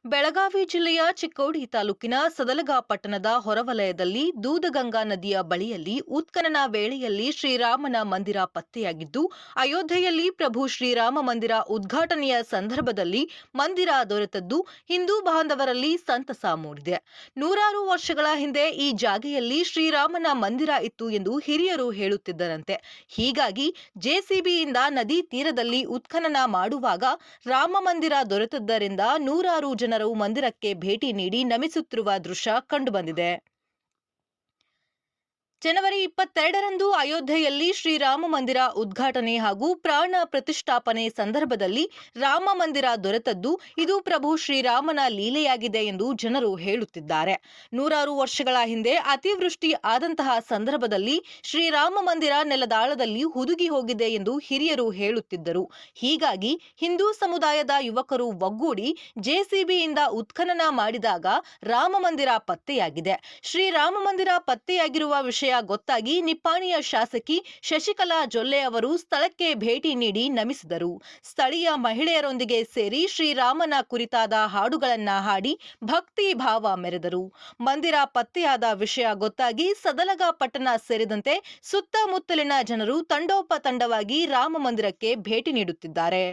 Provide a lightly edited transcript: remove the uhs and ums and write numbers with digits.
ಬೆಳಗಾವಿ ಜಿಲ್ಲೆಯ ಚಿಕ್ಕೋಡಿ ತಾಲೂಕಿನ ಸದಲಗಾ ಪಟ್ಟಣದ ಹೊರವಲಯದಲ್ಲಿ ದೂದಗಂಗಾ ನದಿಯ ಬಳಿಯಲ್ಲಿ ಉತ್ಖನನ ವೇಳೆಯಲ್ಲಿ ಶ್ರೀರಾಮನ ಮಂದಿರ ಪತ್ತೆಯಾಗಿದ್ದು, ಅಯೋಧ್ಯೆಯಲ್ಲಿ ಪ್ರಭು ಶ್ರೀರಾಮ ಮಂದಿರ ಉದ್ಘಾಟನೆಯ ಸಂದರ್ಭದಲ್ಲಿ ಮಂದಿರ ದೊರೆತದ್ದು ಹಿಂದೂ ಬಾಂಧವರಲ್ಲಿ ಸಂತಸ ಮೂಡಿದೆ. ನೂರಾರು ವರ್ಷಗಳ ಹಿಂದೆ ಈ ಜಾಗೆಯಲ್ಲಿ ಶ್ರೀರಾಮನ ಮಂದಿರ ಇತ್ತು ಎಂದು ಹಿರಿಯರು ಹೇಳುತ್ತಿದ್ದರಂತೆ. ಹೀಗಾಗಿ ಜೆಸಿಬಿಯಿಂದ ನದಿ ತೀರದಲ್ಲಿ ಉತ್ಖನನ ಮಾಡುವಾಗ ರಾಮ ಮಂದಿರ ದೊರೆತದ್ದರಿಂದ ನೂರಾರು ಜನರು ಮಂದಿರಕ್ಕೆ ಭೇಟಿ ನೀಡಿ ನಮಿಸುತ್ತಿರುವ ದೃಶ್ಯ ಕಂಡುಬಂದಿದೆ. ಜನವರಿ 22ರಂದು ಅಯೋಧ್ಯೆಯಲ್ಲಿ ಶ್ರೀರಾಮ ಮಂದಿರ ಉದ್ಘಾಟನೆ ಹಾಗೂ ಪ್ರಾಣ ಪ್ರತಿಷ್ಠಾಪನೆ ಸಂದರ್ಭದಲ್ಲಿ ರಾಮ ಮಂದಿರ ದೊರೆತದ್ದು ಇದು ಪ್ರಭು ಶ್ರೀರಾಮನ ಲೀಲೆಯಾಗಿದೆ ಎಂದು ಜನರು ಹೇಳುತ್ತಿದ್ದಾರೆ. ನೂರಾರು ವರ್ಷಗಳ ಹಿಂದೆ ಅತಿವೃಷ್ಟಿ ಆದಂತಹ ಸಂದರ್ಭದಲ್ಲಿ ಶ್ರೀರಾಮ ಮಂದಿರ ನೆಲದಾಳದಲ್ಲಿ ಹುದುಗಿ ಹೋಗಿದೆ ಎಂದು ಹಿರಿಯರು ಹೇಳುತ್ತಿದ್ದರು. ಹೀಗಾಗಿ ಹಿಂದೂ ಸಮುದಾಯದ ಯುವಕರು ಒಗ್ಗೂಡಿ ಜೆಸಿಬಿಯಿಂದ ಉತ್ಖನನ ಮಾಡಿದಾಗ ರಾಮ ಮಂದಿರ ಪತ್ತೆಯಾಗಿದೆ. ಶ್ರೀರಾಮ ಮಂದಿರ ಪತ್ತೆಯಾಗಿರುವ ವಿಷಯ ಗೊತ್ತಾಗಿ ನಿಪ್ಪಾಣಿಯ ಶಾಸಕಿ ಶಶಿಕಲಾ ಜೊಲ್ಲೆ ಅವರು ಸ್ಥಳಕ್ಕೆ ಭೇಟಿ ನೀಡಿ ನಮಿಸಿದರು. ಸ್ಥಳೀಯ ಮಹಿಳೆಯರೊಂದಿಗೆ ಸೇರಿ ಶ್ರೀರಾಮನ ಕುರಿತಾದ ಹಾಡುಗಳನ್ನ ಹಾಡಿ ಭಕ್ತಿ ಭಾವ ಮೆರೆದರು. ಮಂದಿರ ಪತ್ತೆಯಾದ ವಿಷಯ ಗೊತ್ತಾಗಿ ಸದಲಗಾ ಪಟ್ಟಣ ಸೇರಿದಂತೆ ಸುತ್ತಮುತ್ತಲಿನ ಜನರು ತಂಡೋಪತಂಡವಾಗಿ ರಾಮ ಮಂದಿರಕ್ಕೆ ಭೇಟಿ ನೀಡುತ್ತಿದ್ದಾರೆ.